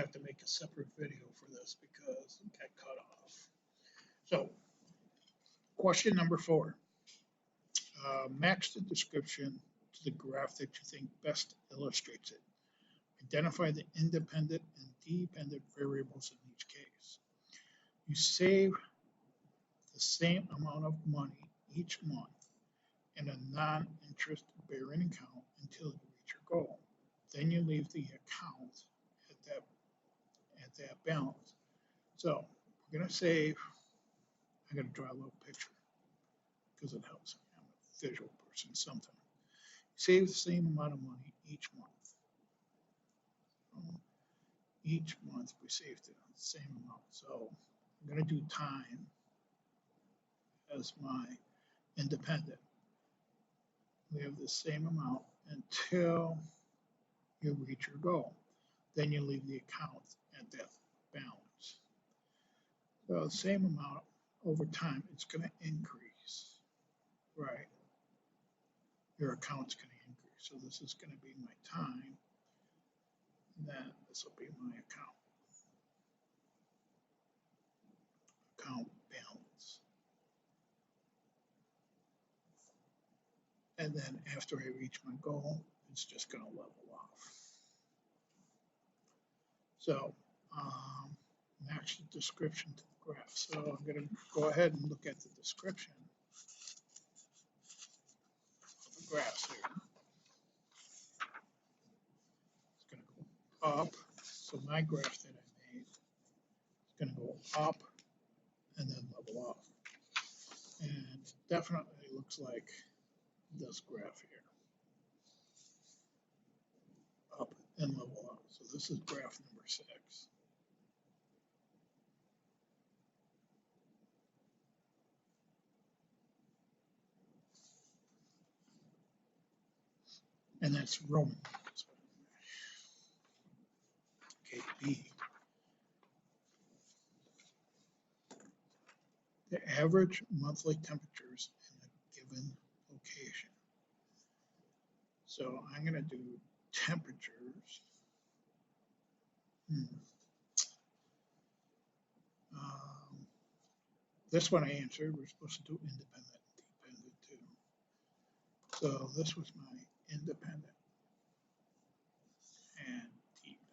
have to make a separate video for this because it got cut off. So, question number 4. Match the description to the graph that you think best illustrates it. Identify the independent and dependent variables in each case. You save the same amount of money each month in a non-interest bearing account until you reach your goal. Then you leave the account at that balance. So we're going to save. I'm going to draw a little picture because it helps. I'm a visual person sometimes. Save the same amount of money each month. Each month we save the same amount. So I'm going to do time as my independent. We have the same amount until you reach your goal. Then you leave the account at that balance. So the same amount over time, it's going to increase, right? Your account's going to increase. So this is going to be my time. And then this will be my account balance. And then after I reach my goal, it's just going to level off. So match the description to the graph. So I'm going to go ahead and look at the description of the graphs here. It's going to go up. So my graph that I made is going to go up and then level off. And it definitely looks like this graph here. Up and level off. So this is graph number 6. And that's Roman. Okay, B. The average monthly temperatures in a given location. So I'm going to do temperatures. This one I answered. We're supposed to do independent and dependent too. So this was my independent and dependent.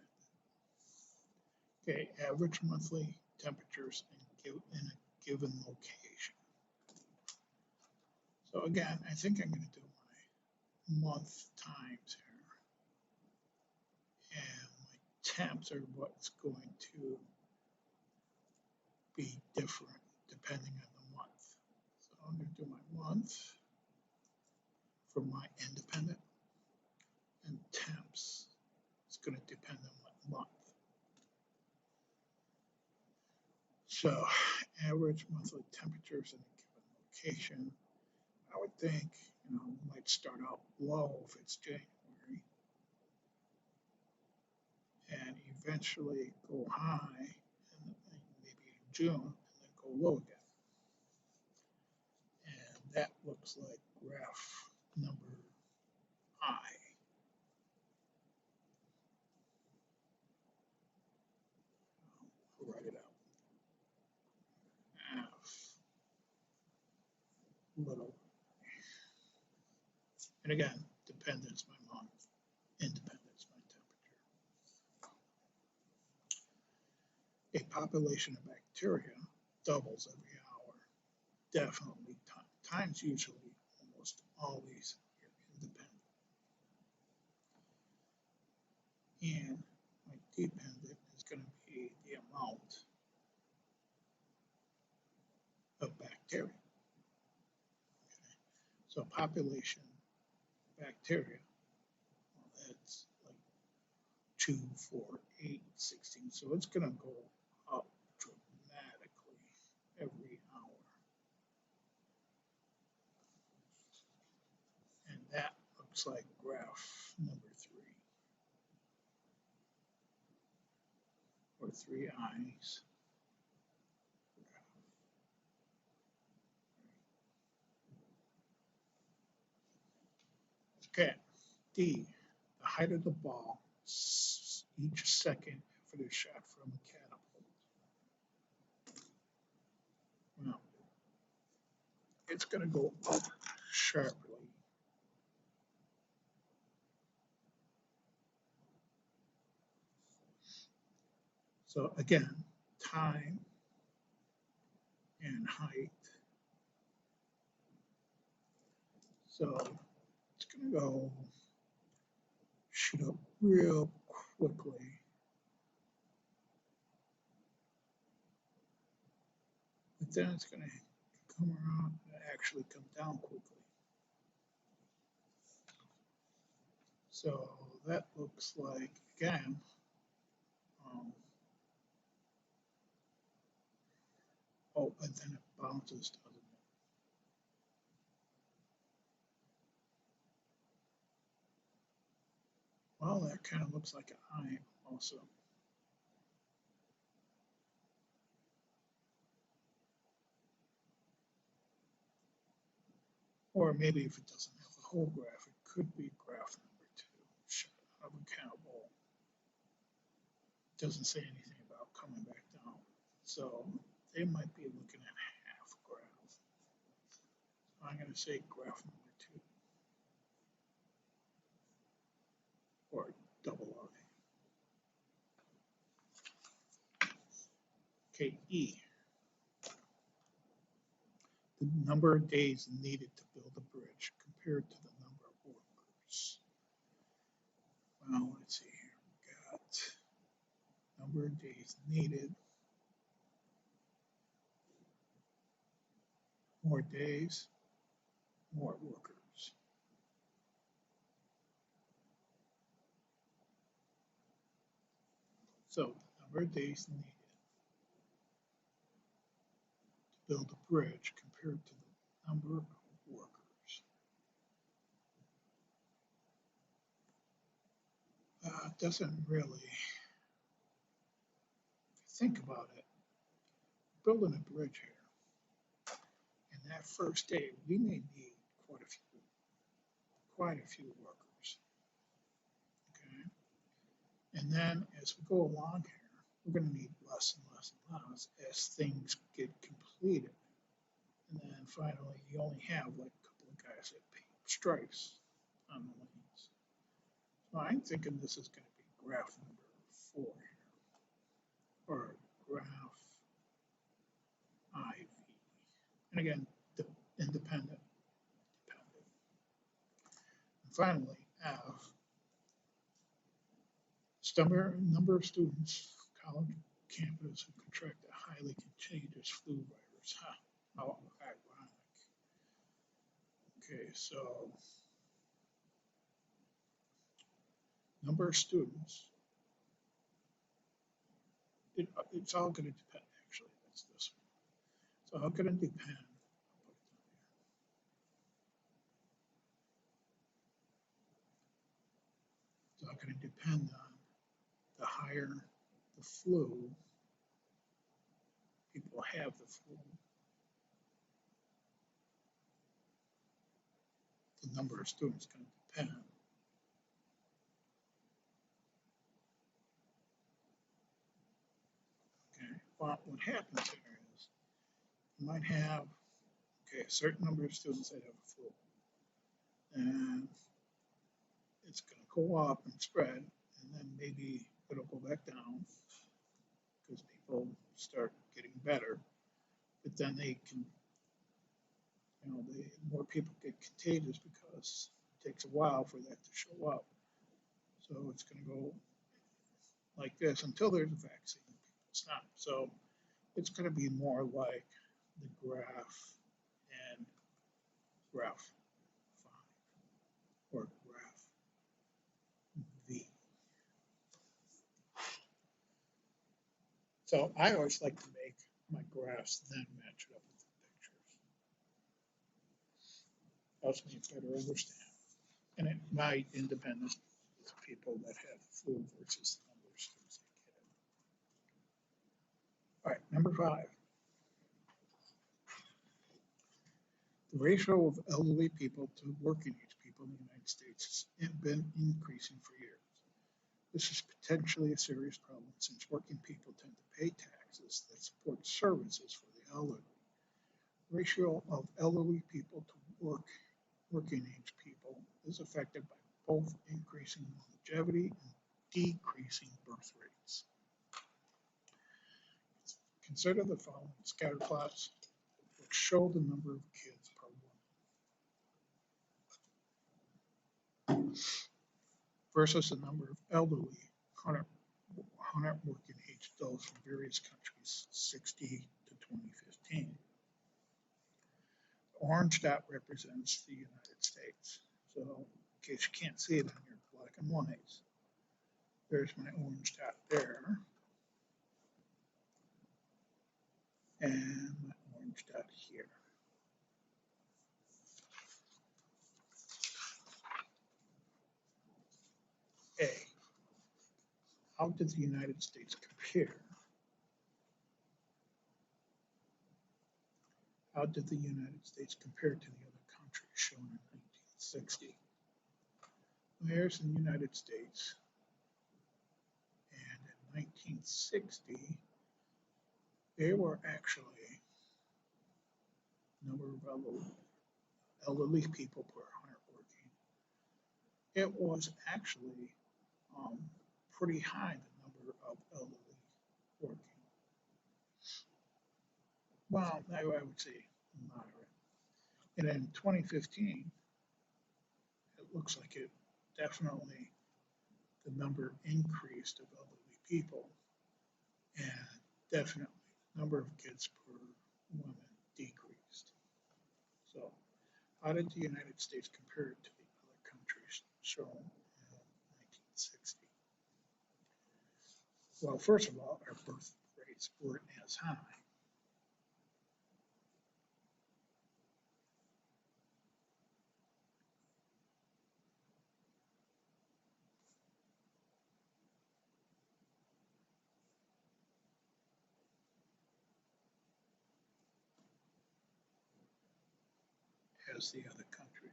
Okay, average monthly temperatures in a given location. So again, I think I'm going to do my month times here. And my temps are what's going to be different depending on the month. So I'm going to do my month for my independent, and temps. It's going to depend on what month. So average monthly temperatures in a given location, I would think, might start out low if it's January, and eventually go high, and maybe in June, and then go low again. And that looks like graph number I. I'll write it out. F little. And again, dependence my month, independence my temperature. A population of bacteria doubles every hour. Definitely times usually almost always you're independent. And my dependent is going to be the amount of bacteria. Okay. So population bacteria, well, that's like 2, 4, 8, 16. So it's going to go up dramatically every hour. And that looks like graph number 3. Or 3 eyes. Okay, D, the height of the ball each second it is shot from a catapult. Well, it's going to go up sharply. So again, time and height. So it's going to go shoot up real quickly. But then it's going to come around and actually come down quickly. So that looks like, again, oh, and then it bounces, doesn't it? Well, that kind of looks like an eye also. Or maybe if it doesn't have the whole graph, it could be graph number 2, shot out of a cannonball. Doesn't say anything about coming back down. So they might be looking at half graph. So I'm going to say graph number 2, or double I. Okay, E. The number of days needed to build a bridge compared to the number of workers. Well, let's see here. We got number of days needed. More days, more workers. So number of days needed to build a bridge compared to the number of workers. Doesn't really, think about it, building a bridge here, and that first day, we may need quite a few workers, okay? And then as we go along here, we're going to need less and less and less as things get completed. And then finally, you only have like a couple of guys that paint stripes on the lanes. So I'm thinking this is going to be graph number 4 here, or graph IV. And again, independent. And finally, F. Number of students, college campus who contract a highly contagious flu virus. Huh. How ironic. Okay, so number of students. It's all going to depend, actually. That's this one. So how can it depend? It's all going to depend on the higher the flu, people have the flu, the number of students going to depend. Okay, well, what happens here is you might have, okay, a certain number of students that have a flu, and it's going to go up and spread, and then maybe it'll go back down because people start getting better, but then they can, more people get contagious because it takes a while for that to show up. So it's going to go like this until there's a vaccine. It's not. So it's going to be more like the graph and graph 5 or graph V. So I always like to make my graphs then match it up with the pictures. Helps me better understand. And it might independent with people that have the flu versus the number of students that get it. All right, number 5. The ratio of elderly people to working age people in the United States has been increasing for years. This is potentially a serious problem since working people tend to pay taxes that support services for the elderly. The ratio of elderly people to working age people is affected by both increasing longevity and decreasing birth rates. Consider the following scatter plots which show the number of kids per woman versus the number of elderly 100 working age adults from various countries, 60 to 2015. The orange dot represents the United States. So in case you can't see it on your black and whites, there's my orange dot there. And my orange dot here. A. How did the United States compare? How did the United States compare to the other countries shown in 1960? Here's the United States. And in 1960, they were actually number of elderly people per 100 working. It was actually pretty high, the number of elderly working. Well, I would say moderate. And in 2015, it looks like it definitely, the number increased of elderly people, and definitely the number of kids per woman decreased. So how did the United States compare to the other countries shown in 1960? Well, first of all, our birth rates weren't as high. As the other countries.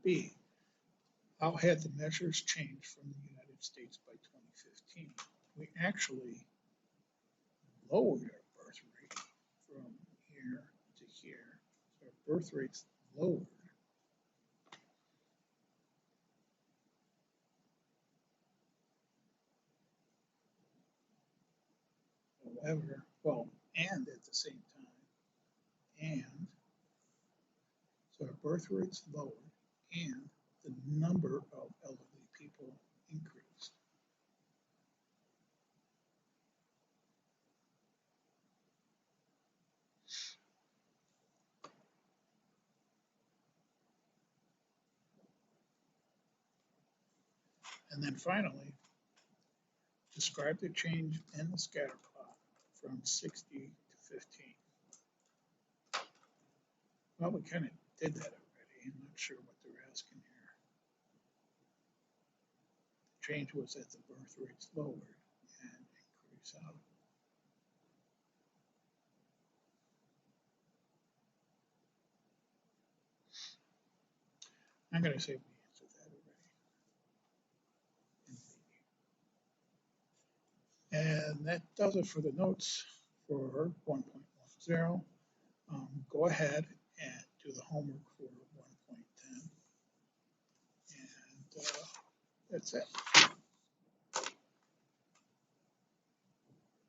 B. How had the measures changed from the United States by 2015? We actually lowered our birth rate from here to here. So our birth rate's lowered. However, well, and at the same time, and so our birth rate's lowered and the number of elderly people increased. And then finally, describe the change in the scatter plot from 60 to 15. Well, we kind of did that already. I'm not sure what they're asking here. The change was that the birth rate's lowered and increase out. I'm going to say we answered that already. And that does it for the notes for 1.10. Go ahead and do the homework for 1.10. And that's it.